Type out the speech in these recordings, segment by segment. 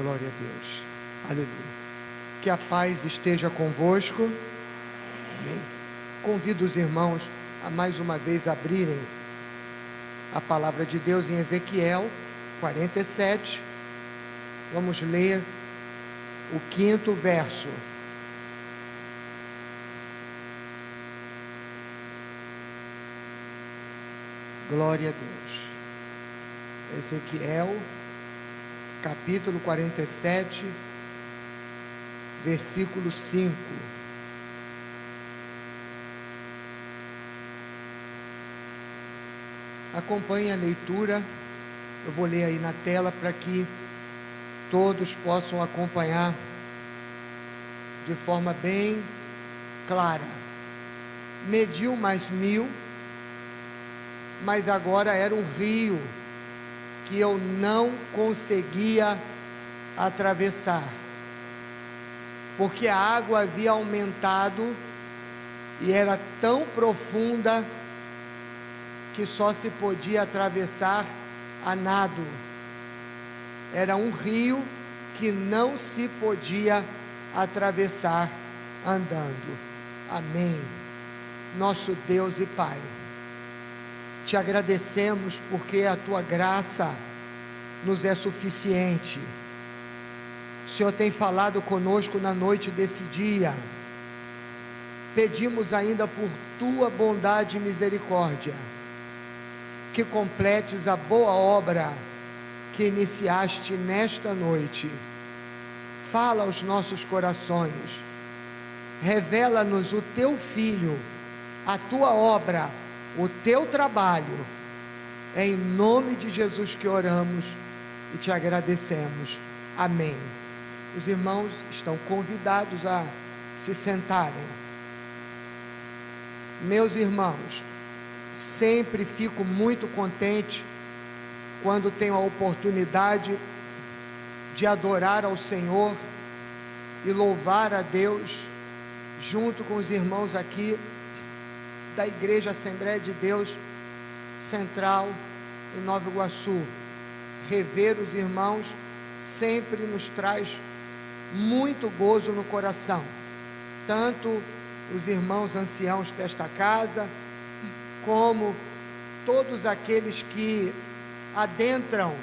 Glória a Deus. Aleluia. Que a paz esteja convosco. Amém. Convido os irmãos a mais uma vez abrirem a palavra de Deus em Ezequiel 47. Vamos ler o 5º verso. Glória a Deus. Ezequiel, capítulo 47, versículo 5. Acompanhe a leitura, eu vou ler aí na tela para que todos possam acompanhar de forma bem clara. Mediu mais 1000, mas agora era um rio que eu não conseguia atravessar, porque a água havia aumentado e era tão profunda que só se podia atravessar a nado. Era um rio que não se podia atravessar andando. Amém. Nosso Deus e Pai, te agradecemos porque a tua graça nos é suficiente. O Senhor tem falado conosco na noite desse dia. Pedimos ainda por tua bondade e misericórdia, que completes a boa obra que iniciaste nesta noite. Fala aos nossos corações, revela-nos o teu Filho, a tua obra, o teu trabalho. É em nome de Jesus que oramos e te agradecemos. Amém. Os irmãos estão convidados a se sentarem. Meus irmãos, sempre fico muito contente quando tenho a oportunidade de adorar ao Senhor e louvar a Deus junto com os irmãos aqui da Igreja Assembleia de Deus Central em Nova Iguaçu. Rever os irmãos sempre nos traz muito gozo no coração, tanto os irmãos anciãos desta casa, como todos aqueles que adentram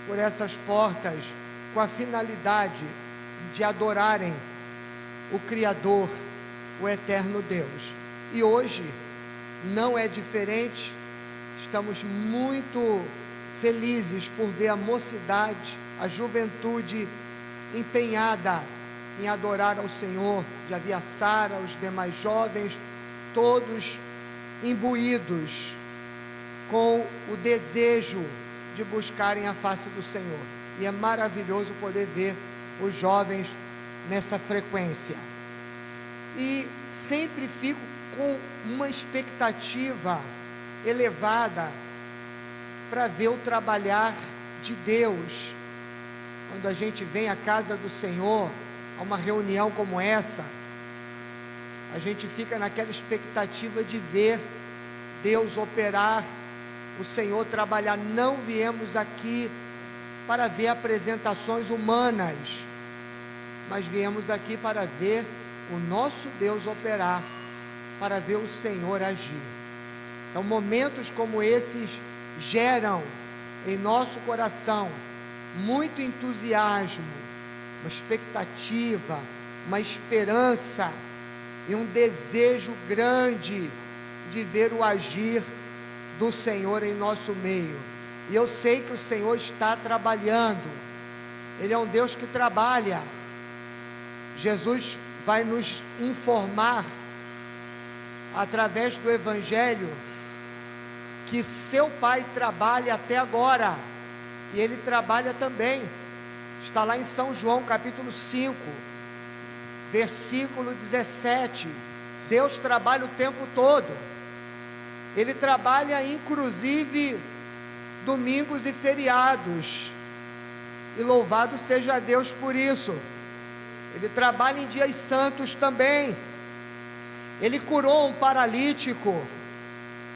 por essas portas com a finalidade de adorarem o Criador, o eterno Deus. E hoje não é diferente. Estamos muito felizes por ver a mocidade, a juventude empenhada em adorar ao Senhor. Já vi a Sara, os demais jovens, todos imbuídos com o desejo de buscarem a face do Senhor. E é maravilhoso poder ver os jovens nessa frequência. E sempre fico com uma expectativa elevada para ver o trabalhar de Deus. Quando a gente vem à casa do Senhor, a uma reunião como essa, a gente fica naquela expectativa de ver Deus operar, o Senhor trabalhar. Não viemos aqui para ver apresentações humanas, mas viemos aqui para ver o nosso Deus operar, para ver o Senhor agir. Então, momentos como esses geram em nosso coração muito entusiasmo, uma expectativa, uma esperança e um desejo grande de ver o agir do Senhor em nosso meio. E eu sei que o Senhor está trabalhando. Ele é um Deus que trabalha. Jesus vai nos informar através do Evangelho que seu Pai trabalha até agora, e Ele trabalha também. Está lá em São João capítulo 5, versículo 17. Deus trabalha o tempo todo. Ele trabalha inclusive domingos e feriados, e louvado seja Deus por isso. Ele trabalha em dias santos também. Ele curou um paralítico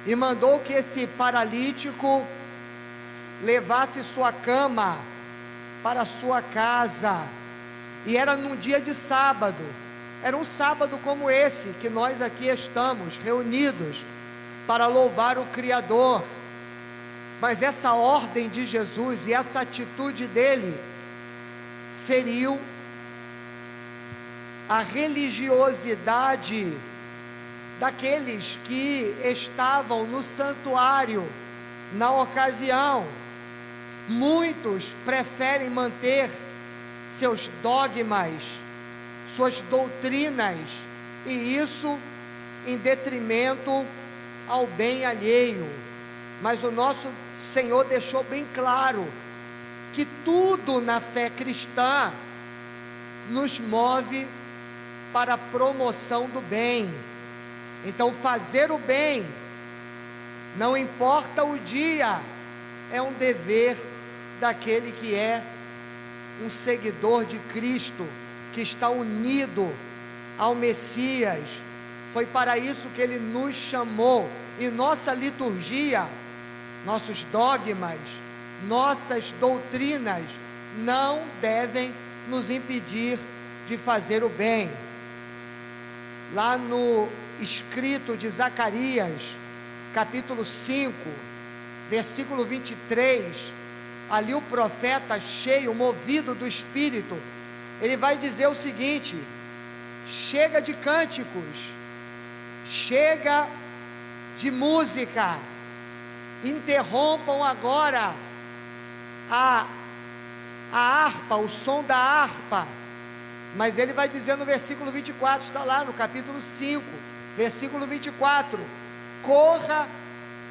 e mandou que esse paralítico levasse sua cama para a sua casa. E era num dia de sábado. Era um sábado como esse, que nós aqui estamos reunidos para louvar o Criador. Mas essa ordem de Jesus e essa atitude dele feriu a religiosidade daqueles que estavam no santuário na ocasião. Muitos preferem manter seus dogmas, suas doutrinas, e isso em detrimento ao bem alheio. Mas o nosso Senhor deixou bem claro que tudo na fé cristã nos move para a promoção do bem. Então, fazer o bem, não importa o dia, é um dever daquele que é um seguidor de Cristo, que está unido ao Messias. Foi para isso que ele nos chamou. E nossa liturgia, nossos dogmas, nossas doutrinas não devem nos impedir de fazer o bem. Lá no escrito de Zacarias, capítulo 5, versículo 23, ali o profeta, cheio, movido do Espírito, ele vai dizer o seguinte: chega de cânticos, chega de música, interrompam agora a harpa, o som da harpa. Mas ele vai dizer no versículo 24, está lá no capítulo 5, versículo 24: corra,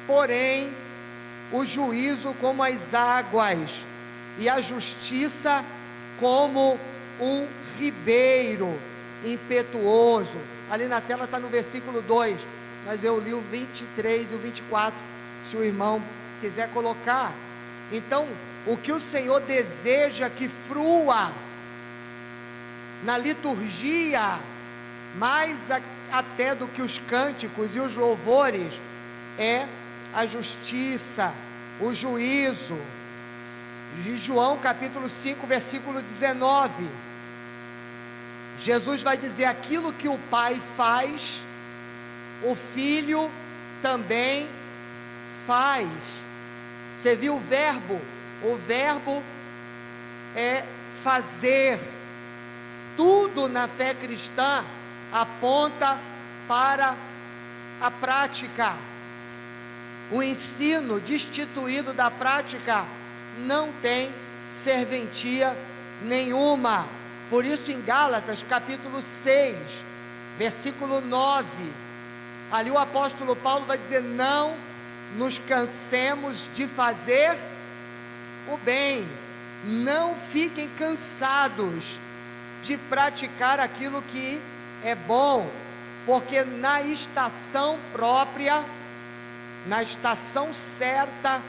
porém, o juízo como as águas, e a justiça como um ribeiro impetuoso. Ali na tela está no versículo 2, mas eu li o 23 e o 24, se o irmão quiser colocar. Então, o que o Senhor deseja que frua na liturgia, mais até do que os cânticos e os louvores, é a justiça, o juízo. De João capítulo 5, versículo 19, Jesus vai dizer: aquilo que o Pai faz, o Filho também faz. Você viu o verbo? O verbo é fazer. Tudo na fé cristã aponta para a prática. O ensino destituído da prática não tem serventia nenhuma. Por isso, em Gálatas capítulo 6, versículo 9, ali o apóstolo Paulo vai dizer: não nos cansemos de fazer o bem, não fiquem cansados de praticar aquilo que é bom, porque na estação própria, na estação certa,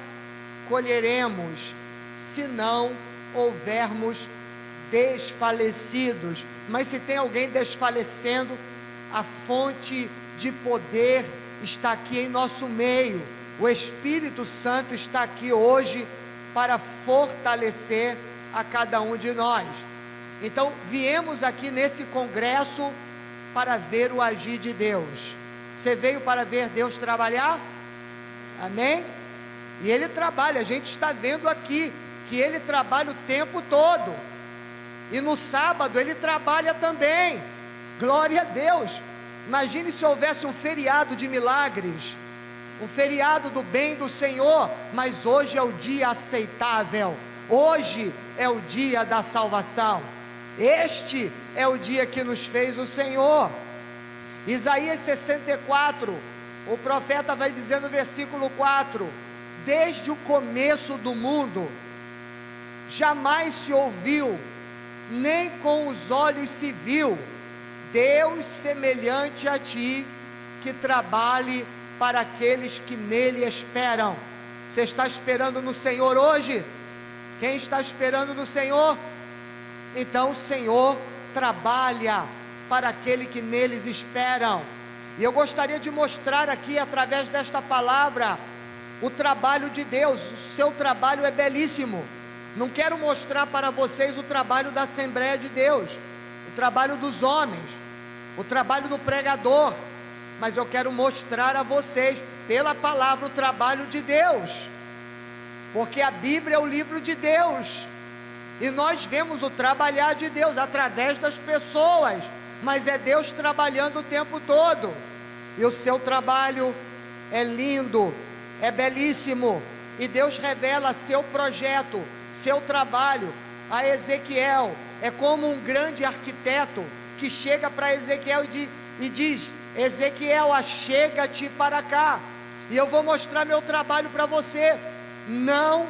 colheremos, se não houvermos desfalecidos. Mas se tem alguém desfalecendo, a fonte de poder está aqui em nosso meio. O Espírito Santo está aqui hoje para fortalecer a cada um de nós. Então, viemos aqui nesse congresso para ver o agir de Deus. Você veio para ver Deus trabalhar? Amém? E Ele trabalha, a gente está vendo aqui que Ele trabalha o tempo todo. E no sábado Ele trabalha também. Glória a Deus. Imagine se houvesse um feriado de milagres, um feriado do bem do Senhor. Mas hoje é o dia aceitável, hoje é o dia da salvação. Este é o dia que nos fez o Senhor. Isaías 64, o profeta vai dizer no versículo 4: desde o começo do mundo, jamais se ouviu, nem com os olhos se viu, Deus semelhante a ti, que trabalhe para aqueles que nele esperam. Você está esperando no Senhor hoje? Quem está esperando no Senhor? Então o Senhor trabalha para aquele que neles esperam. E eu gostaria de mostrar aqui, através desta palavra, o trabalho de Deus. O seu trabalho é belíssimo. Não quero mostrar para vocês o trabalho da Assembleia de Deus, o trabalho dos homens, o trabalho do pregador, mas eu quero mostrar a vocês, pela palavra, o trabalho de Deus, porque a Bíblia é o livro de Deus, e nós vemos o trabalhar de Deus através das pessoas, mas é Deus trabalhando o tempo todo, e o seu trabalho é lindo, é belíssimo, e Deus revela seu projeto, seu trabalho a Ezequiel. É como um grande arquiteto que chega para Ezequiel e diz: Ezequiel, achega-te para cá, e eu vou mostrar meu trabalho para você. Não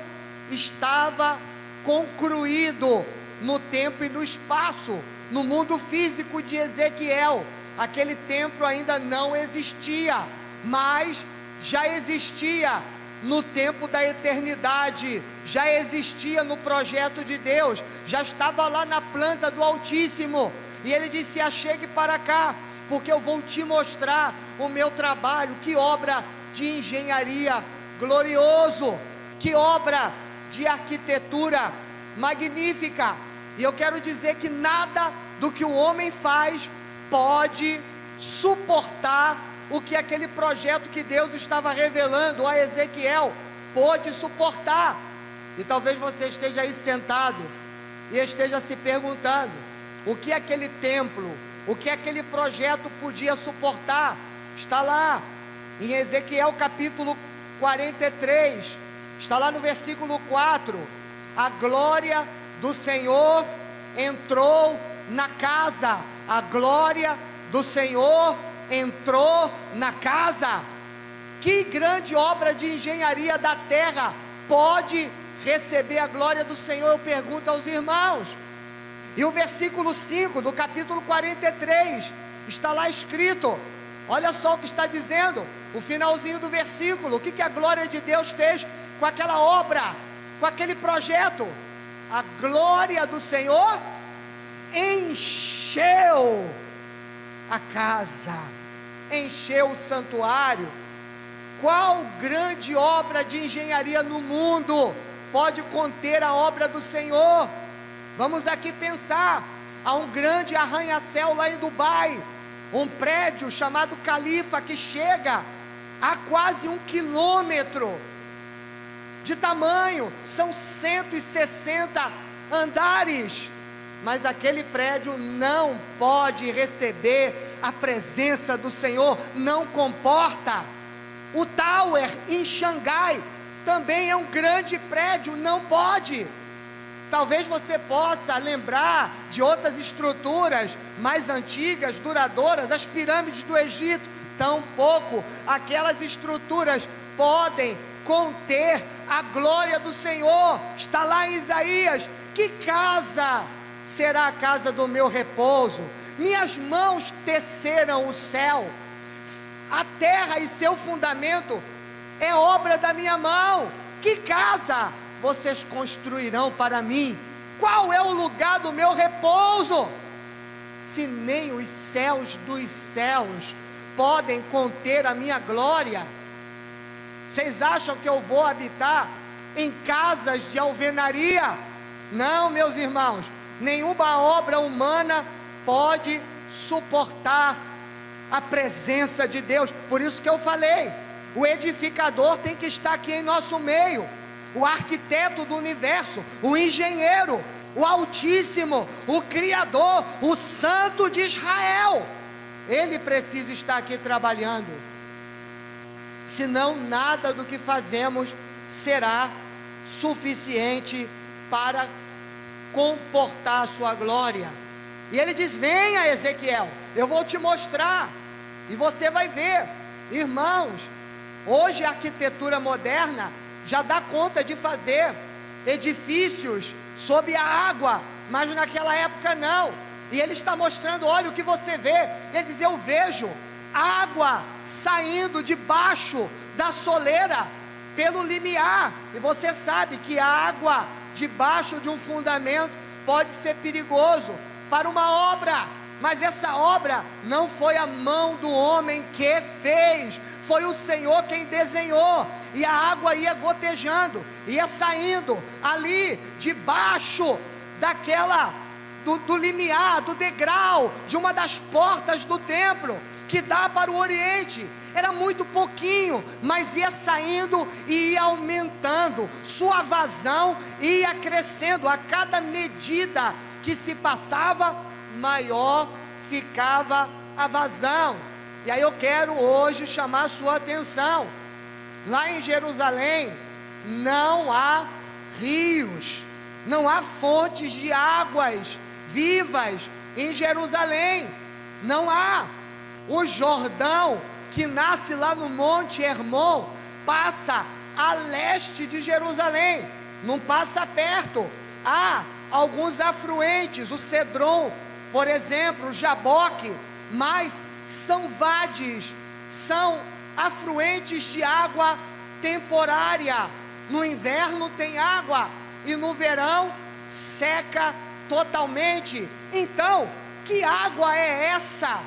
estava concluído no tempo e no espaço, no mundo físico de Ezequiel, aquele templo ainda não existia, mas já existia no tempo da eternidade, já existia no projeto de Deus, já estava lá na planta do Altíssimo, e ele disse: achegue para cá, porque eu vou te mostrar o meu trabalho. Que obra de engenharia glorioso, que obra de arquitetura magnífica. E eu quero dizer que nada do que o homem faz pode suportar o que aquele projeto que Deus estava revelando a Ezequiel pôde suportar. E talvez você esteja aí sentado e esteja se perguntando: o que aquele templo, o que aquele projeto podia suportar? Está lá em Ezequiel capítulo 43, está lá no versículo 4: a glória do Senhor entrou na casa, a glória do Senhor entrou na casa. Que grande obra de engenharia da terra pode receber a glória do Senhor? Eu pergunto aos irmãos. E o versículo 5 do capítulo 43, está lá escrito, olha só o que está dizendo, o finalzinho do versículo, o que a glória de Deus fez com aquela obra, com aquele projeto? A glória do Senhor encheu a casa, encheu o santuário. Qual grande obra de engenharia no mundo pode conter a obra do Senhor? Vamos aqui pensar. Há um grande arranha-céu lá em Dubai, um prédio chamado Califa, que chega a quase 1 quilômetro de tamanho, são 160 andares, mas aquele prédio não pode receber a presença do Senhor, não comporta. O Tower em Xangai também é um grande prédio, não pode. Talvez você possa lembrar de outras estruturas mais antigas, duradouras, as pirâmides do Egito. Tampouco aquelas estruturas podem conter a glória do Senhor. Está lá em Isaías: que casa será a casa do meu repouso? Minhas mãos teceram o céu, a terra e seu fundamento é obra da minha mão. Que casa vocês construirão para mim? Qual é o lugar do meu repouso? Se nem os céus dos céus podem conter a minha glória, vocês acham que eu vou habitar em casas de alvenaria? Não, meus irmãos, nenhuma obra humana pode suportar a presença de Deus. Por isso que eu falei, o edificador tem que estar aqui em nosso meio, o arquiteto do universo, o engenheiro, o Altíssimo, o Criador, o Santo de Israel. Ele precisa estar aqui trabalhando, senão nada do que fazemos será suficiente para comportar a sua glória. E ele diz: venha, Ezequiel, eu vou te mostrar, e você vai ver. Irmãos, hoje a arquitetura moderna já dá conta de fazer edifícios sob a água, mas naquela época não. E ele está mostrando: olha o que você vê. Ele diz: eu vejo água saindo debaixo da soleira pelo limiar. E você sabe que a água debaixo de um fundamento pode ser perigoso para uma obra, mas essa obra não foi a mão do homem que fez, foi o Senhor quem desenhou. E a água ia gotejando, ia saindo ali debaixo do limiar, do degrau, de uma das portas do templo, que dá para o oriente. Era muito pouquinho, mas ia saindo e ia aumentando, sua vazão ia crescendo. A cada medida que se passava, maior ficava a vazão. E aí eu quero hoje chamar a sua atenção. Lá em Jerusalém não há rios, não há fontes de águas vivas em Jerusalém. Não há. O Jordão, que nasce lá no Monte Hermon, passa a leste de Jerusalém, não passa perto. Há alguns afluentes, o Cedron, por exemplo, o Jaboque, mas são vades, são afluentes de água temporária. No inverno tem água e no verão seca totalmente. Então, que água é essa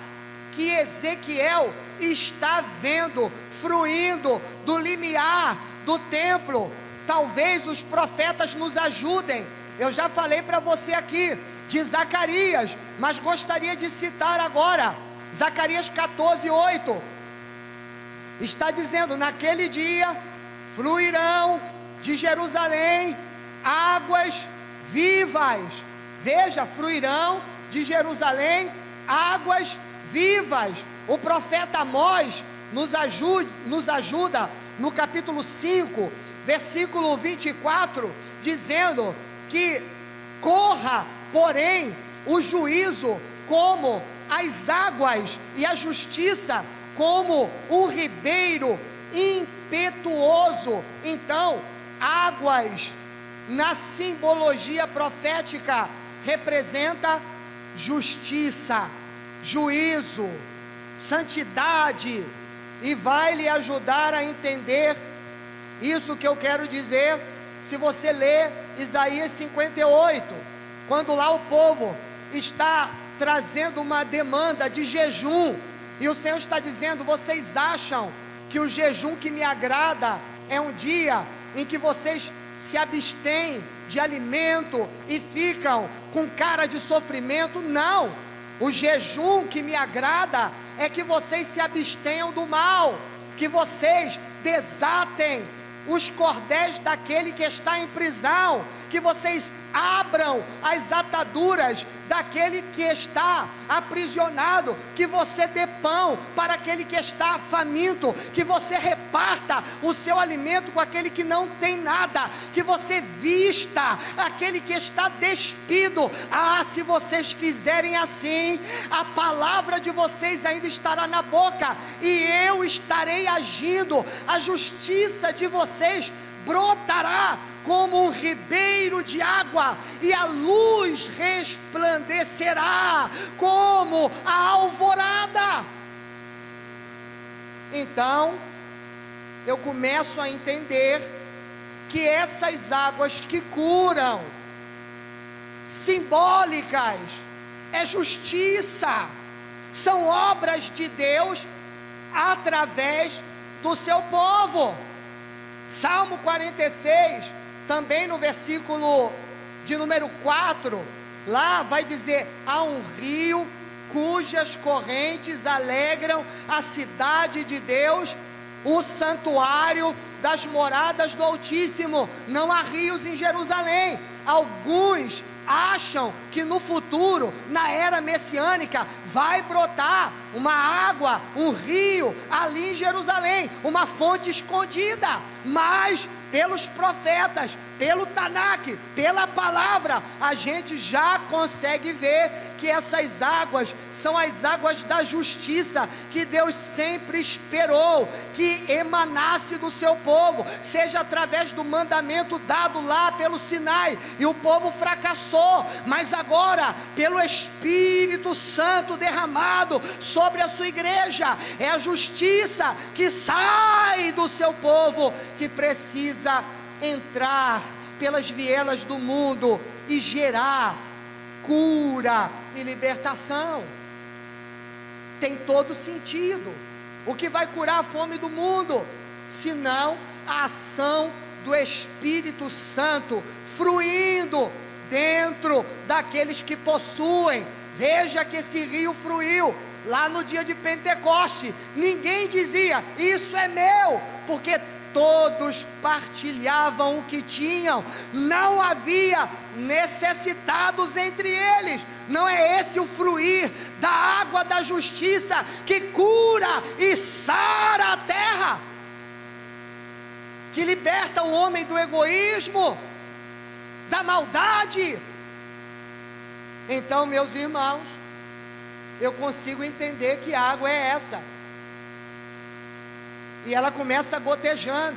que Ezequiel está vendo fluindo do limiar do templo? Talvez os profetas nos ajudem. Eu já falei para você aqui de Zacarias, mas gostaria de citar agora Zacarias 14:8. Está dizendo: naquele dia fluirão de Jerusalém águas vivas. Veja, fluirão de Jerusalém águas vivas. O profeta Amós nos ajuda no capítulo 5, versículo 24, dizendo que corra, porém, o juízo como as águas e a justiça como um ribeiro impetuoso. Então, águas na simbologia profética representa justiça, juízo, santidade, e vai lhe ajudar a entender isso que eu quero dizer, se você ler Isaías 58, quando lá o povo está trazendo uma demanda de jejum, e o Senhor está dizendo: vocês acham que o jejum que me agrada é um dia em que vocês se abstêm de alimento e ficam com cara de sofrimento? Não, o jejum que me agrada é que vocês se abstenham do mal, que vocês desatem os cordéis daquele que está em prisão, que vocês abram as ataduras daquele que está aprisionado, que você dê pão para aquele que está faminto, que você reparta o seu alimento com aquele que não tem nada, que você vista aquele que está despido. Se vocês fizerem assim, a palavra de vocês ainda estará na boca, e eu estarei agindo, a justiça de vocês brotará como um ribeiro de água, e a luz resplandecerá como a alvorada. Então, eu começo a entender que essas águas que curam, simbólicas, é justiça, são obras de Deus através do seu povo. Salmo 46, também no versículo de número 4, lá vai dizer: há um rio cujas correntes alegram a cidade de Deus, o santuário das moradas do Altíssimo. Não há rios em Jerusalém. Alguns acham que no futuro, na era messiânica, vai brotar uma água, um rio ali em Jerusalém, uma fonte escondida, mas pelos profetas, pelo Tanakh, pela palavra, a gente já consegue ver que essas águas são as águas da justiça, que Deus sempre esperou que emanasse do seu povo, seja através do mandamento dado lá pelo Sinai, e o povo fracassou, mas agora, pelo Espírito Santo derramado sobre a sua igreja, é a justiça que sai do seu povo, que precisa entrar pelas vielas do mundo e gerar cura e libertação. tem todo sentido. O que vai curar a fome do mundo, senão a ação do Espírito Santo fruindo dentro daqueles que possuem. Veja que esse rio fruiu lá no dia de Pentecoste. Ninguém dizia, isso é meu, porque todos partilhavam o que tinham, não havia necessitados entre eles. Não é esse o fruir da água da justiça que cura e sara a terra, que liberta o homem do egoísmo, da maldade? Então, meus irmãos, eu consigo entender que água é essa. E ela começa gotejando,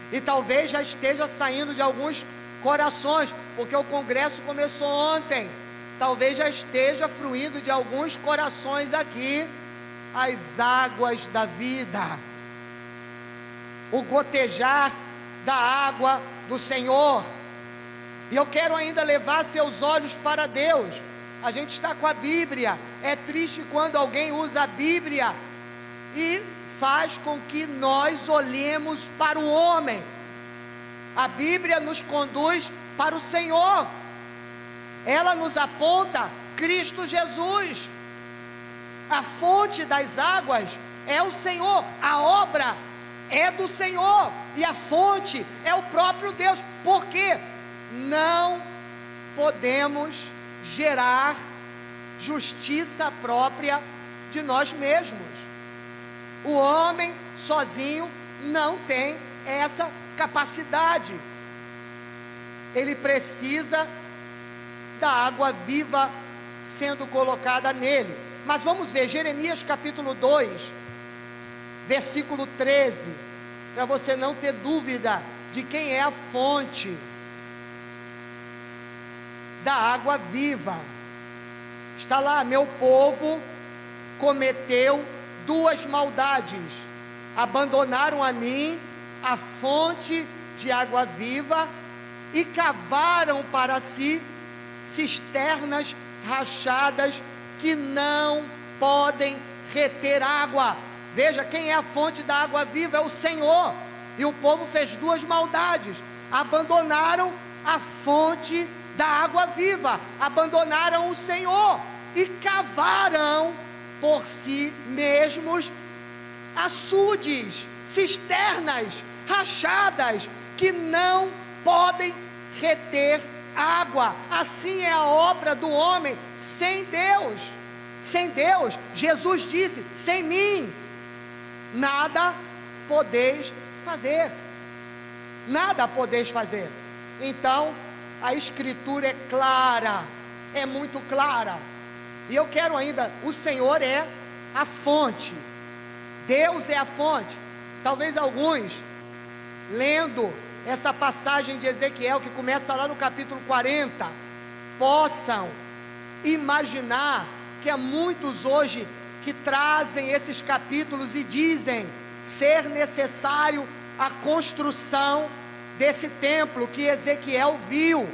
e talvez já esteja saindo de alguns corações, porque o congresso começou ontem. Talvez já esteja fluindo de alguns corações aqui as águas da vida, o gotejar da água do Senhor. E eu quero ainda levar seus olhos para Deus. A gente está com a Bíblia. É triste quando alguém usa a Bíblia e faz com que nós olhemos para o homem. A Bíblia nos conduz para o Senhor. Ela nos aponta Cristo Jesus. A fonte das águas é o Senhor. A obra é do Senhor. E a fonte é o próprio Deus. Porque não podemos gerar justiça própria de nós mesmos. O homem sozinho não tem essa capacidade. Ele precisa da água viva sendo colocada nele. Mas vamos ver Jeremias capítulo 2, versículo 13, para você não ter dúvida de quem é a fonte da água viva. Está lá: meu povo cometeu duas maldades, abandonaram a mim a fonte de água viva e cavaram para si cisternas rachadas que não podem reter água. Veja, quem é a fonte da água viva? É o Senhor. E o povo fez duas maldades: abandonaram a fonte da água viva, abandonaram o Senhor e cavaram por si mesmos açudes, cisternas rachadas que não podem reter água. Assim é a obra do homem sem Deus. Sem Deus, Jesus disse: sem mim nada podeis fazer. Nada podeis fazer. Então a Escritura é clara, é muito clara. E eu quero ainda, o Senhor é a fonte, Deus é a fonte. Talvez alguns, lendo essa passagem de Ezequiel, que começa lá no capítulo 40, possam imaginar que há muitos hoje que trazem esses capítulos e dizem ser necessário a construção desse templo que Ezequiel viu.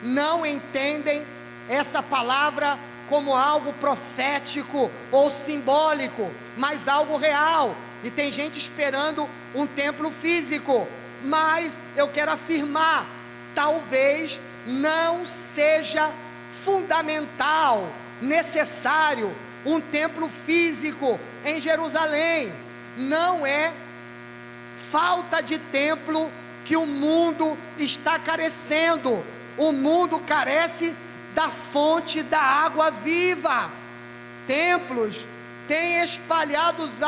Não entendem essa palavra como algo profético ou simbólico, mas algo real. E tem gente esperando um templo físico, mas eu quero afirmar, talvez não seja fundamental, necessário um templo físico em Jerusalém. Não é falta de templo que o mundo está carecendo. O mundo carece da fonte da água viva. Templos têm espalhados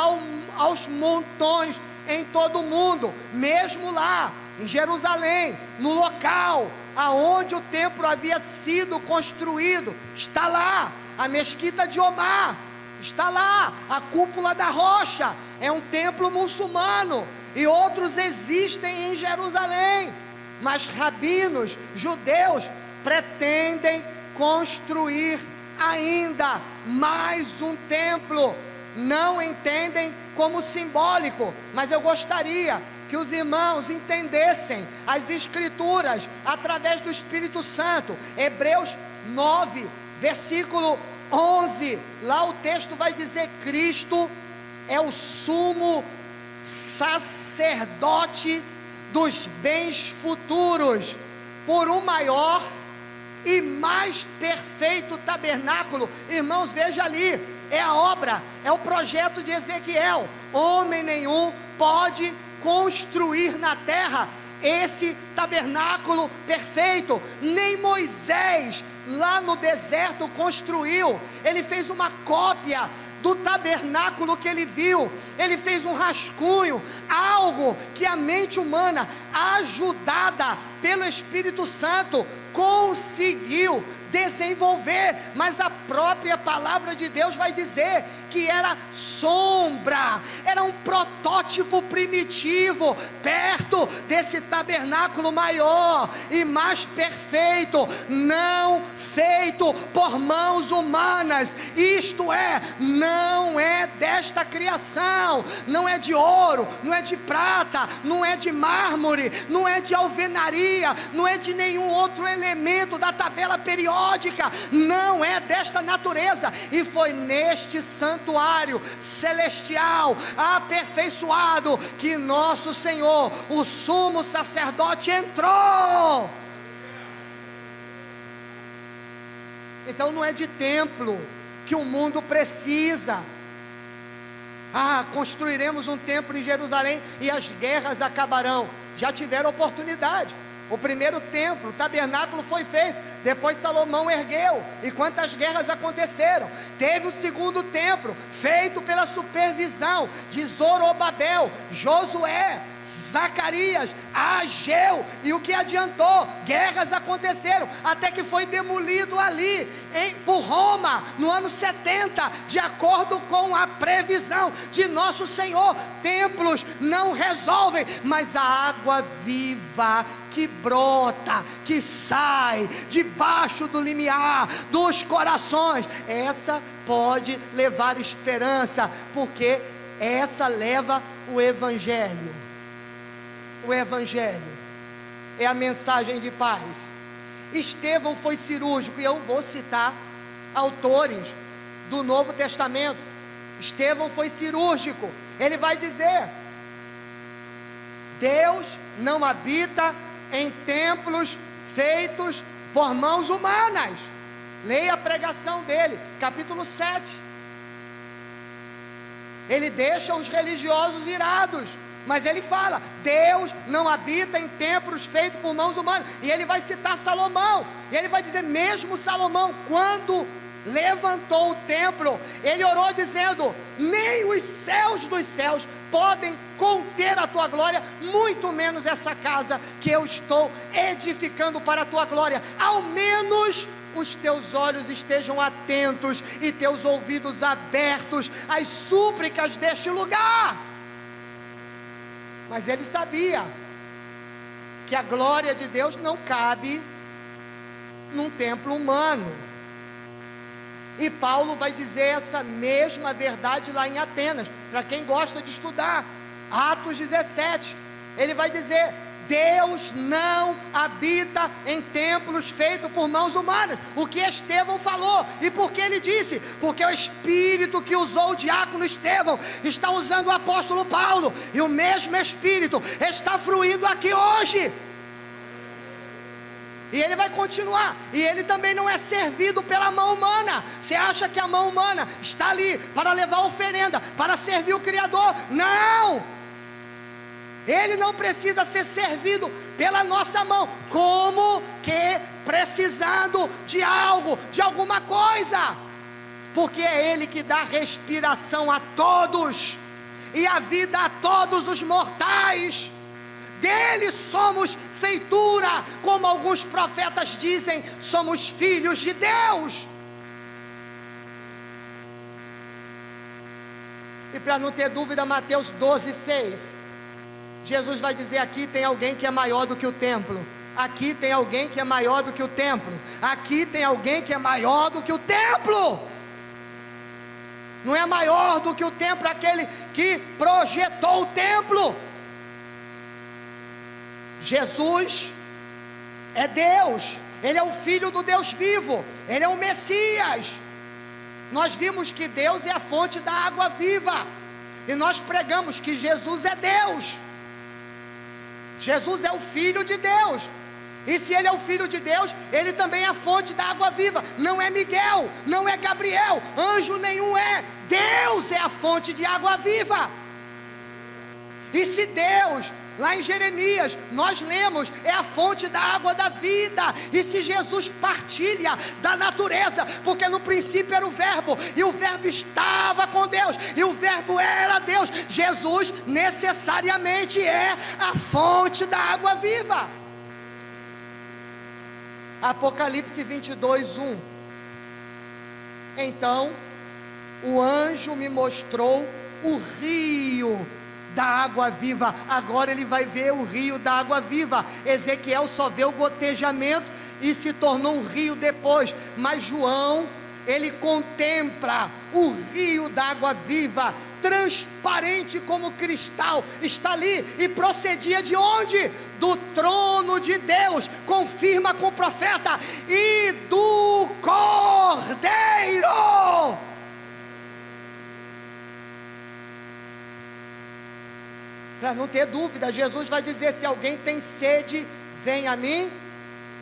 aos montões em todo o mundo, mesmo lá em Jerusalém, no local aonde o templo havia sido construído, está lá a mesquita de Omar, está lá a cúpula da rocha, é um templo muçulmano, e outros existem em Jerusalém, mas rabinos judeus pretendem construir ainda mais um templo. Não entendem como simbólico, mas eu gostaria que os irmãos entendessem as Escrituras através do Espírito Santo. Hebreus 9, versículo 11, lá o texto vai dizer: Cristo é o sumo sacerdote dos bens futuros, por um maior e mais perfeito tabernáculo. Irmãos, veja ali, é a obra, é o projeto de Ezequiel. Homem nenhum pode construir na terra esse tabernáculo perfeito, nem Moisés lá no deserto construiu. Ele fez uma cópia do tabernáculo que ele viu, ele fez um rascunho, algo que a mente humana, ajudada pelo Espírito Santo, conseguiu desenvolver, mas a própria palavra de Deus vai dizer que era sombra, era um protótipo primitivo, perto desse tabernáculo maior e mais perfeito, não feito por mãos humanas, isto é, não é desta criação, não é de ouro, não é de prata, não é de mármore, não é de alvenaria, não é de nenhum outro elemento da tabela periódica, não é desta natureza, e foi neste santuário celestial, aperfeiçoado, que nosso Senhor, o sumo sacerdote, entrou. Então não é de templo que o mundo precisa. Construiremos um templo em Jerusalém e as guerras acabarão. Já tiveram oportunidade. O primeiro templo, o tabernáculo foi feito, depois Salomão ergueu, e quantas guerras aconteceram? Teve o segundo templo, feito pela supervisão de Zorobabel, Josué, Zacarias, Ageu, e o que adiantou? Guerras aconteceram, até que foi demolido ali, por Roma, no ano 70, de acordo com a previsão de nosso Senhor. Templos não resolvem, mas a água viva que brota, que sai debaixo do limiar dos corações, essa pode levar esperança, porque essa leva o Evangelho. O Evangelho é a mensagem de paz. Estevão foi cirúrgico, e eu vou citar autores do Novo Testamento. Estevão foi cirúrgico, ele vai dizer: Deus não habita em templos feitos por mãos humanas. Leia a pregação dele, capítulo 7. Ele deixa os religiosos irados, mas ele fala: Deus não habita em templos feitos por mãos humanas. E ele vai citar Salomão, e ele vai dizer: mesmo Salomão, quando levantou o templo, ele orou dizendo: nem os céus dos céus podem conter a tua glória, muito menos essa casa que eu estou edificando para a tua glória. Ao menos os teus olhos estejam atentos e teus ouvidos abertos às súplicas deste lugar. Mas ele sabia que a glória de Deus não cabe num templo humano. E Paulo vai dizer essa mesma verdade lá em Atenas, para quem gosta de estudar, Atos 17, ele vai dizer: Deus não habita em templos feitos por mãos humanas. O que Estevão falou, e por que ele disse? Porque o Espírito que usou o diácono Estevão está usando o apóstolo Paulo, e o mesmo Espírito está fluindo aqui hoje. E ele vai continuar, e ele também não é servido pela mão humana. Você acha que a mão humana está ali para levar oferenda, para servir o Criador? Não! Ele não precisa ser servido pela nossa mão, como que precisando de algo, de alguma coisa, porque é Ele que dá respiração a todos, e a vida a todos os mortais. Dele somos feitura, como alguns profetas dizem, somos filhos de Deus. E para não ter dúvida, Mateus 12:6, Jesus vai dizer: aqui tem alguém que é maior do que o templo, aqui tem alguém que é maior do que o templo, aqui tem alguém que é maior do que o templo. Não é maior do que o templo aquele que projetou o templo. Jesus é Deus, Ele é o Filho do Deus vivo, Ele é o Messias. nós vimos que Deus é a fonte da água viva, e nós pregamos que Jesus é Deus, Jesus é o Filho de Deus, e se Ele é o Filho de Deus, Ele também é a fonte da água viva. Não é Miguel, não é Gabriel, anjo nenhum é, Deus é a fonte de água viva. E se Deus, lá em Jeremias, nós lemos, é a fonte da água da vida, e se Jesus partilha da natureza, porque no princípio era o verbo, e o verbo estava com Deus, e o verbo era Deus, Jesus necessariamente é a fonte da água viva. Apocalipse 22:1. Então o anjo me mostrou o rio da água viva. Agora ele vai ver o rio da água viva. Ezequiel só vê o gotejamento e se tornou um rio depois, mas João, ele contempla o rio da água viva, transparente como cristal, está ali, e procedia de onde? Do trono de Deus, confirma com o profeta, e do Cordeiro. Para não ter dúvida, Jesus vai dizer: se alguém tem sede, vem a mim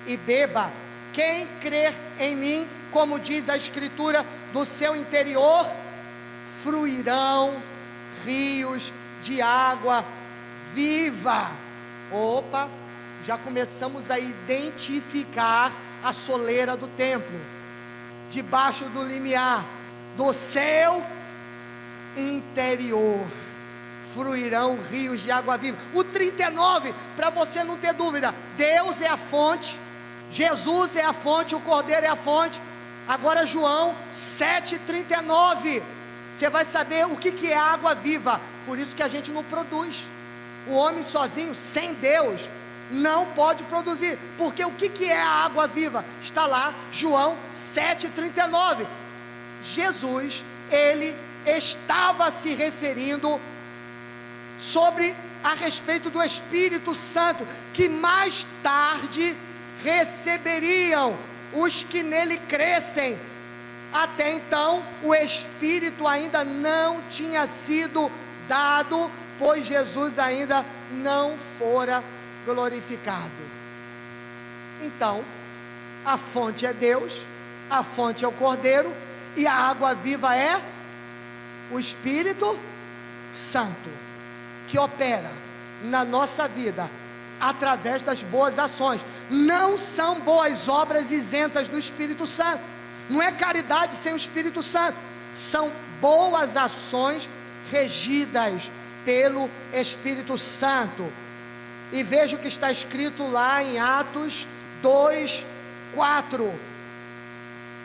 e beba. Quem crer em mim, como diz a Escritura, do seu interior fluirão rios de água viva. Opa, já começamos a identificar a soleira do templo, debaixo do limiar do seu interior fluirão rios de água viva. O 39, para você não ter dúvida, Deus é a fonte, Jesus é a fonte, o Cordeiro é a fonte. Agora João 7,39, você vai saber o que é água viva. Por isso que a gente não produz. O homem sozinho, sem Deus, não pode produzir, porque o que é a água viva? Está lá, João 7,39. Jesus, ele estava se referindo a respeito do Espírito Santo, que mais tarde receberiam os que nele crescem. Até então o Espírito ainda não tinha sido dado, pois Jesus ainda não fora glorificado. Então a fonte é Deus, a fonte é o Cordeiro, e a água viva é o Espírito Santo, que opera na nossa vida através das boas ações. Não são boas obras isentas do Espírito Santo, não é caridade sem o Espírito Santo, são boas ações regidas pelo Espírito Santo. E veja o que está escrito lá em Atos 2:4: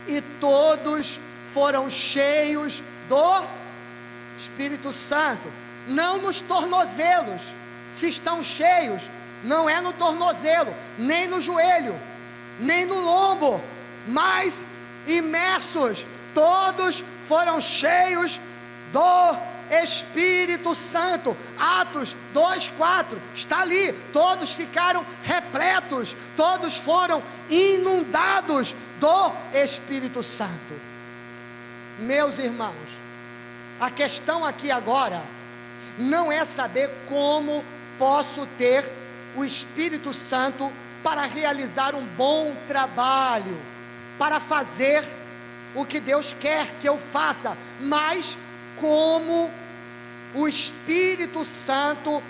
e todos foram cheios do Espírito Santo. Não nos tornozelos, se estão cheios, não é no tornozelo, nem no joelho, nem no lombo, mas imersos. Todos foram cheios do Espírito Santo. Atos 2:4 está ali, todos ficaram repletos, todos foram inundados do Espírito Santo. Meus irmãos, a questão aqui agora não é saber como posso ter o Espírito Santo para realizar um bom trabalho, para fazer o que Deus quer que eu faça, mas como o Espírito Santo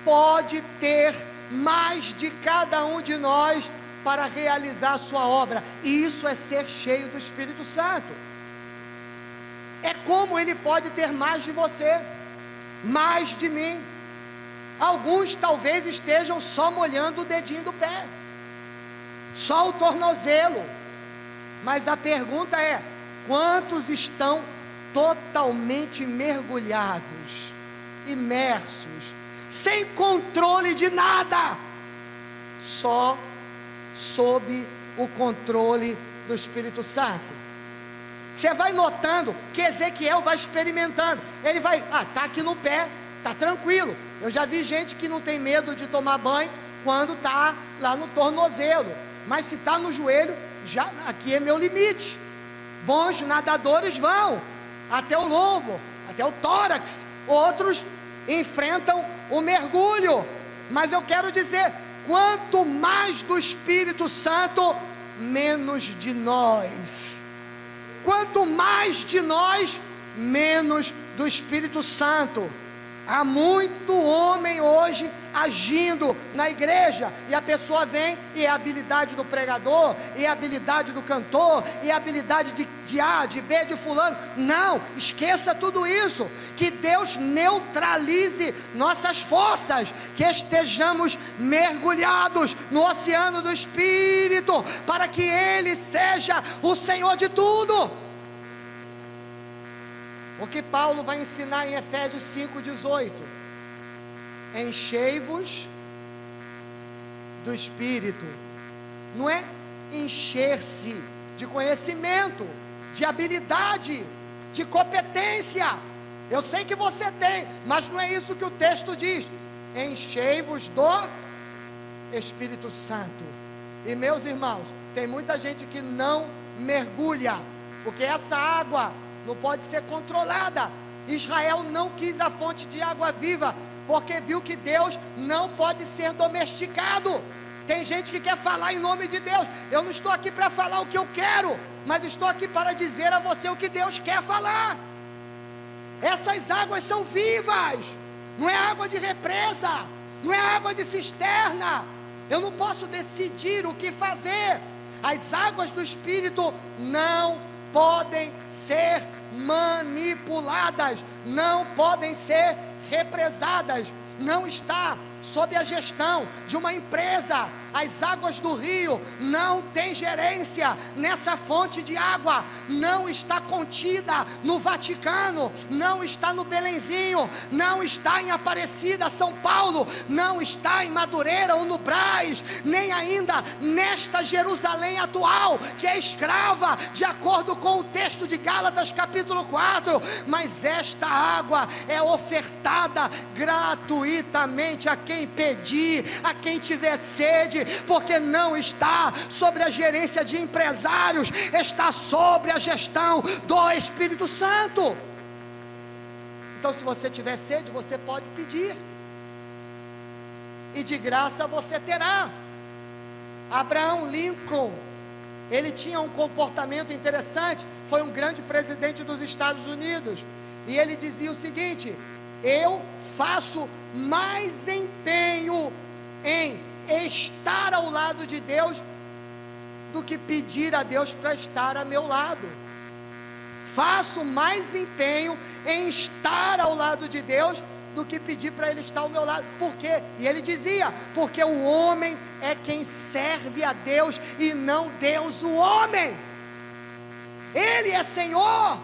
pode ter mais de cada um de nós para realizar a sua obra. E isso é ser cheio do Espírito Santo. É como ele pode ter mais de você, mais de mim. Alguns talvez estejam só molhando o dedinho do pé, só o tornozelo, mas a pergunta é: quantos estão totalmente mergulhados, imersos, sem controle de nada, só sob o controle do Espírito Santo? Você vai notando que Ezequiel vai experimentando, ele vai, está aqui no pé, está tranquilo. Eu já vi gente que não tem medo de tomar banho quando está lá no tornozelo, mas se está no joelho, já aqui é meu limite. Bons nadadores vão até o lombo, até o tórax, outros enfrentam o mergulho. Mas eu quero dizer, quanto mais do Espírito Santo, menos de nós. Quanto mais de nós, menos do Espírito Santo. Há muito homem hoje agindo na igreja, e a pessoa vem e é a habilidade do pregador, e é a habilidade do cantor, e é a habilidade de A, de B, de fulano. Não, esqueça tudo isso. Que Deus neutralize nossas forças, que estejamos mergulhados no oceano do Espírito, para que Ele seja o Senhor de tudo. O que Paulo vai ensinar em Efésios 5,18: enchei-vos do Espírito. Não é encher-se de conhecimento, de habilidade, de competência. Eu sei que você tem, mas não é isso que o texto diz. Enchei-vos do Espírito Santo. E meus irmãos, tem muita gente que não mergulha, porque essa água não pode ser controlada. Israel não quis a fonte de água viva, porque viu que Deus não pode ser domesticado. Tem gente que quer falar em nome de Deus. Eu não estou aqui para falar o que eu quero, mas estou aqui para dizer a você o que Deus quer falar. Essas águas são vivas, não é água de represa, não é água de cisterna. Eu não posso decidir o que fazer. As águas do Espírito não podem ser manipuladas, não podem ser represadas. Não está sob a gestão de uma empresa. As águas do rio não têm gerência nessa fonte de água. Não está contida no Vaticano, não está no Belenzinho, não está em Aparecida, São Paulo, não está em Madureira ou no Brás, nem ainda nesta Jerusalém atual, que é escrava, de acordo com o texto de Gálatas capítulo 4. Mas esta água é ofertada gratuitamente a quem pedir, a quem tiver sede, porque não está sobre a gerência de empresários, está sobre a gestão do Espírito Santo. Então, se você tiver sede, você pode pedir, e de graça você terá. Abraham Lincoln, ele tinha um comportamento interessante, foi um grande presidente dos Estados Unidos, e ele dizia o seguinte: eu faço mais empenho em estar ao lado de Deus do que pedir a Deus para estar a meu lado. Faço mais empenho em estar ao lado de Deus do que pedir para Ele estar ao meu lado. Por quê? E ele dizia: porque o homem é quem serve a Deus e não Deus o homem. Ele é Senhor.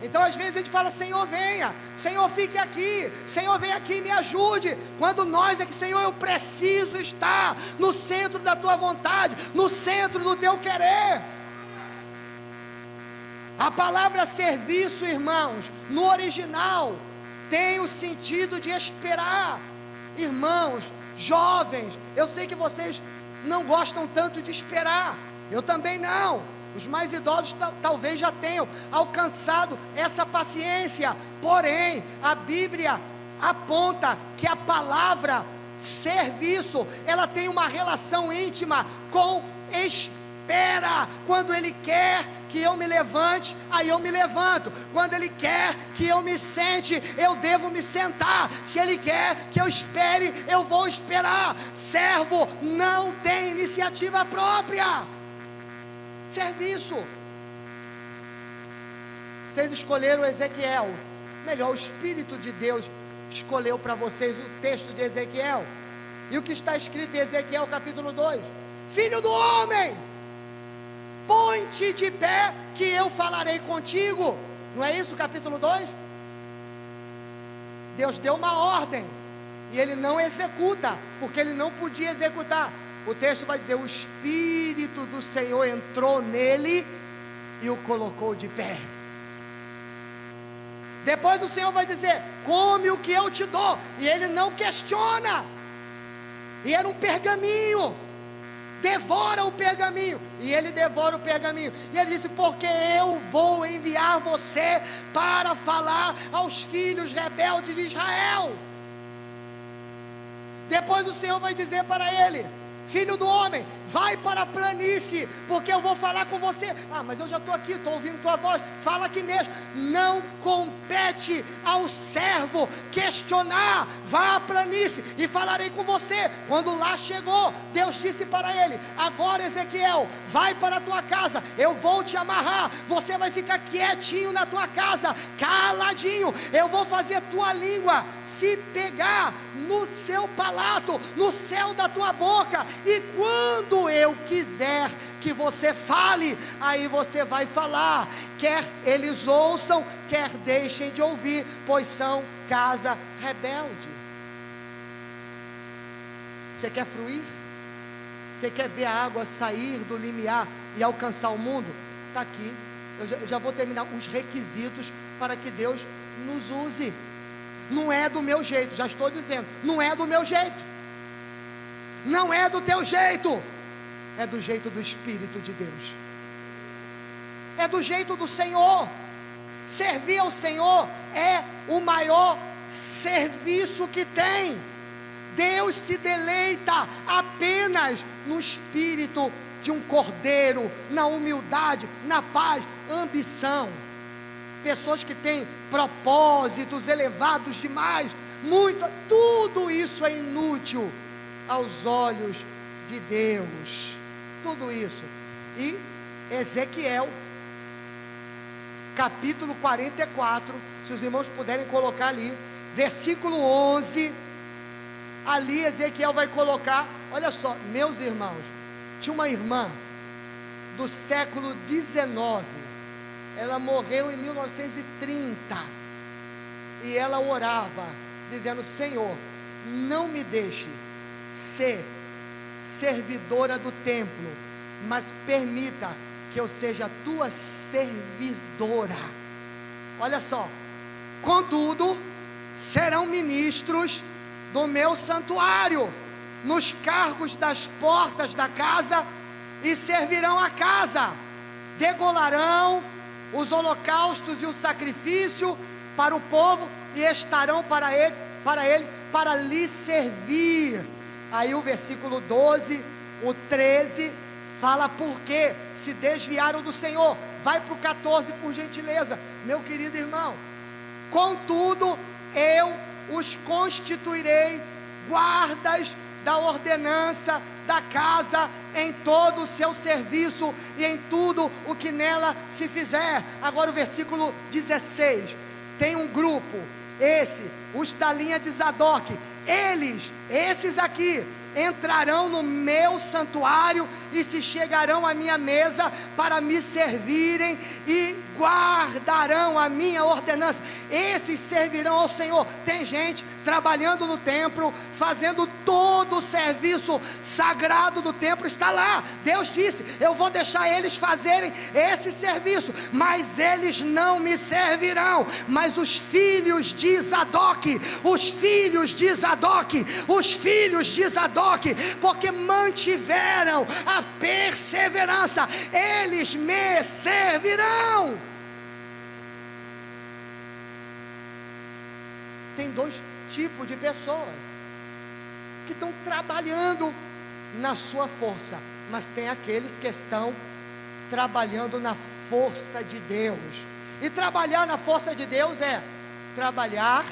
Então às vezes a gente fala: Senhor, venha, Senhor, fique aqui, Senhor, vem aqui e me ajude, quando nós é que: Senhor, eu preciso estar no centro da tua vontade, no centro do teu querer. A palavra serviço, irmãos, no original tem o sentido de esperar. Irmãos, jovens, eu sei que vocês não gostam tanto de esperar, eu também não. Os mais idosos talvez já tenham alcançado essa paciência. Porém, a Bíblia aponta que a palavra serviço, ela tem uma relação íntima com espera. Quando Ele quer que eu me levante, aí eu me levanto. Quando Ele quer que eu me sente, eu devo me sentar. Se Ele quer que eu espere, eu vou esperar. Servo não tem iniciativa própria. Serviço. Vocês escolheram Ezequiel. Melhor, o Espírito de Deus escolheu para vocês o texto de Ezequiel. E o que está escrito em Ezequiel capítulo 2: Filho do homem, põe-te de pé, que eu falarei contigo. Não é isso o capítulo 2? Deus deu uma ordem e Ele não executa, porque Ele não podia executar. O texto vai dizer: o Espírito do Senhor entrou nele e o colocou de pé. Depois o Senhor vai dizer: come o que eu te dou. E ele não questiona. E era um pergaminho. devora o pergaminho. E ele devora o pergaminho. E ele disse: porque eu vou enviar você para falar aos filhos rebeldes de Israel. Depois o Senhor vai dizer para ele: filho do homem, vai para a planície, porque eu vou falar com você. Mas eu já estou aqui, estou ouvindo tua voz, fala aqui mesmo. Não compete ao servo questionar, vá à planície e falarei com você. Quando lá chegou, Deus disse para ele: agora Ezequiel, vai para a tua casa, eu vou te amarrar, você vai ficar quietinho na tua casa, caladinho, eu vou fazer tua língua se pegar no seu palato, no céu da tua boca, e quando eu quiser que você fale, aí você vai falar, quer eles ouçam, quer deixem de ouvir, pois são casa rebelde. Você quer fruir? Você quer ver a água sair do limiar e alcançar o mundo? Está aqui, eu já vou terminar os requisitos para que Deus nos use. Não é do meu jeito, já estou dizendo, não é do meu jeito, não é do teu jeito, é do jeito do Espírito de Deus, é do jeito do Senhor. Servir ao Senhor é o maior serviço que tem. Deus se deleita apenas no espírito de um cordeiro, na humildade, na paz, ambição. Pessoas que têm propósitos elevados demais, tudo isso é inútil aos olhos de Deus, tudo isso. E Ezequiel, capítulo 44, se os irmãos puderem colocar ali, versículo 11, ali Ezequiel vai colocar, olha só, meus irmãos, tinha uma irmã do século 19, ela morreu em 1930, e ela orava, dizendo: Senhor, não me deixe ser servidora do templo, mas permita que eu seja tua servidora. Olha só, contudo, serão ministros do meu santuário, nos cargos das portas da casa, e servirão a casa, degolarão os holocaustos e o sacrifício para o povo, e estarão para ele para lhe servir. Aí o versículo 12, o 13, fala por que se desviaram do Senhor. Vai para o 14, por gentileza, meu querido irmão. Contudo, eu os constituirei guardas da ordenança da casa em todo o seu serviço e em tudo o que nela se fizer. Agora o versículo 16, tem um grupo, os da linha de Zadok, esses aqui, entrarão no meu santuário e se chegarão à minha mesa para me servirem e guardarão a minha ordenança. Esses servirão ao Senhor. Tem gente trabalhando no templo, fazendo todo o serviço sagrado do templo, está lá. Deus disse: eu vou deixar eles fazerem esse serviço, mas eles não me servirão. Mas os filhos de Zadok, porque mantiveram a perseverança, eles me servirão. Tem dois tipos de pessoas que estão trabalhando na sua força, mas tem aqueles que estão trabalhando na força de Deus. E trabalhar na força de Deus é trabalhar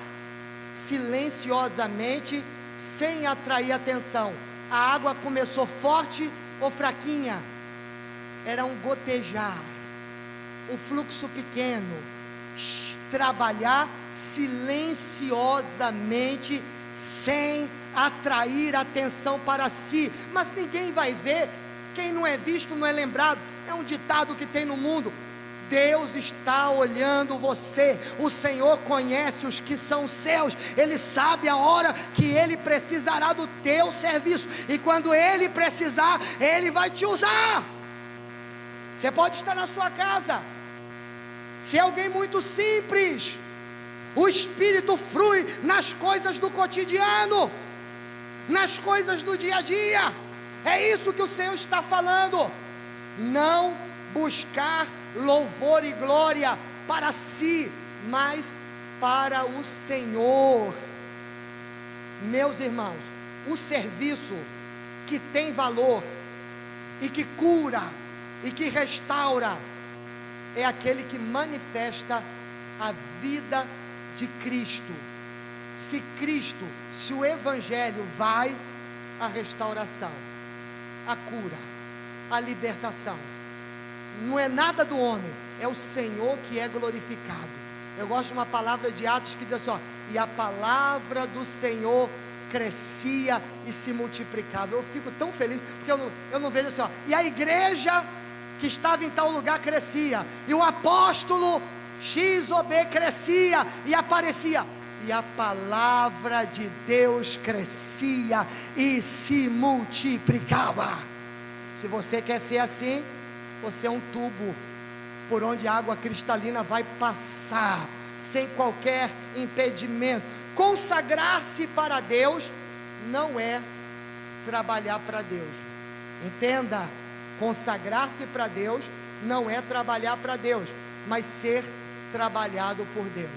silenciosamente, sem atrair atenção. A água começou forte ou fraquinha, era um gotejar, um fluxo pequeno. Trabalhar silenciosamente, sem atrair atenção para si. Mas ninguém vai ver, quem não é visto não é lembrado. É um ditado que tem no mundo. Deus está olhando você. O Senhor conhece os que são seus. Ele sabe a hora que Ele precisará do teu serviço, e quando Ele precisar, Ele vai te usar. Você pode estar na sua casa, se é alguém muito simples, o Espírito flui nas coisas do cotidiano, nas coisas do dia a dia. É isso que o Senhor está falando. Não buscar louvor e glória para si, mas para o Senhor. Meus irmãos, o serviço que tem valor e que cura e que restaura é aquele que manifesta a vida de Cristo. Se o Evangelho vai, a restauração, a cura, a libertação, não é nada do homem, é o Senhor que é glorificado. Eu gosto de uma palavra de Atos que diz assim, ó, e a palavra do Senhor crescia e se multiplicava. Eu fico tão feliz, porque eu não vejo assim, ó, e a igreja que estava em tal lugar crescia, e o apóstolo X ou B crescia e aparecia, e a palavra de Deus crescia e se multiplicava. Se você quer ser assim, você é um tubo por onde a água cristalina vai passar, sem qualquer impedimento. Consagrar-se para Deus não é trabalhar para Deus. Entenda, consagrar-se para Deus não é trabalhar para Deus, mas ser trabalhado por Deus.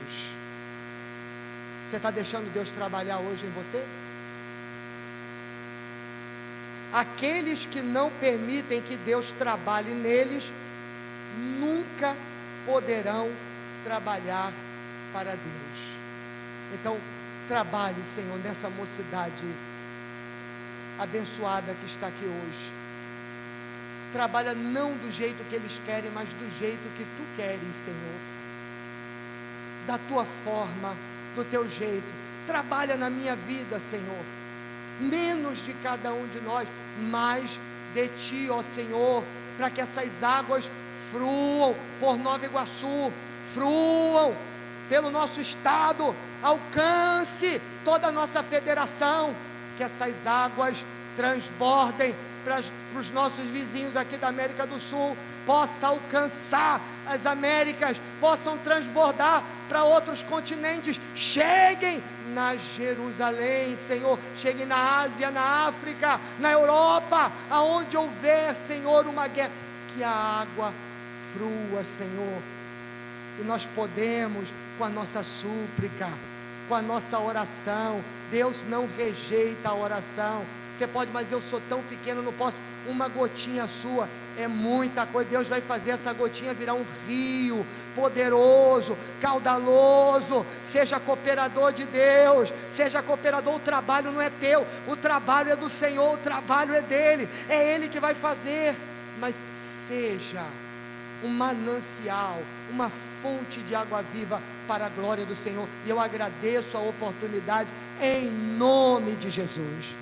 Você está deixando Deus trabalhar hoje em você? Aqueles que não permitem que Deus trabalhe neles, nunca poderão trabalhar para Deus. Então, trabalhe, Senhor, nessa mocidade abençoada que está aqui hoje. Trabalha não do jeito que eles querem, mas do jeito que Tu queres, Senhor. Da Tua forma, do Teu jeito. Trabalha na minha vida, Senhor. Menos de cada um de nós, mais de Ti, ó Senhor, para que essas águas fluam por Nova Iguaçu, fluam pelo nosso estado, alcance toda a nossa federação, que essas águas transbordem para os nossos vizinhos aqui da América do Sul, possa alcançar as Américas, possam transbordar para outros continentes, cheguem na Jerusalém, Senhor, cheguem na Ásia, na África, na Europa, aonde houver, Senhor, uma guerra, que a água flua, Senhor, e nós podemos, com a nossa súplica, com a nossa oração, Deus não rejeita a oração. Você pode, mas eu sou tão pequeno, não posso. Uma gotinha sua é muita coisa. Deus vai fazer essa gotinha virar um rio poderoso, caudaloso. Seja cooperador de Deus, seja cooperador. O trabalho não é teu, o trabalho é do Senhor, o trabalho é dele, é Ele que vai fazer. Mas seja um manancial, uma fonte de água viva para a glória do Senhor. E eu agradeço a oportunidade em nome de Jesus.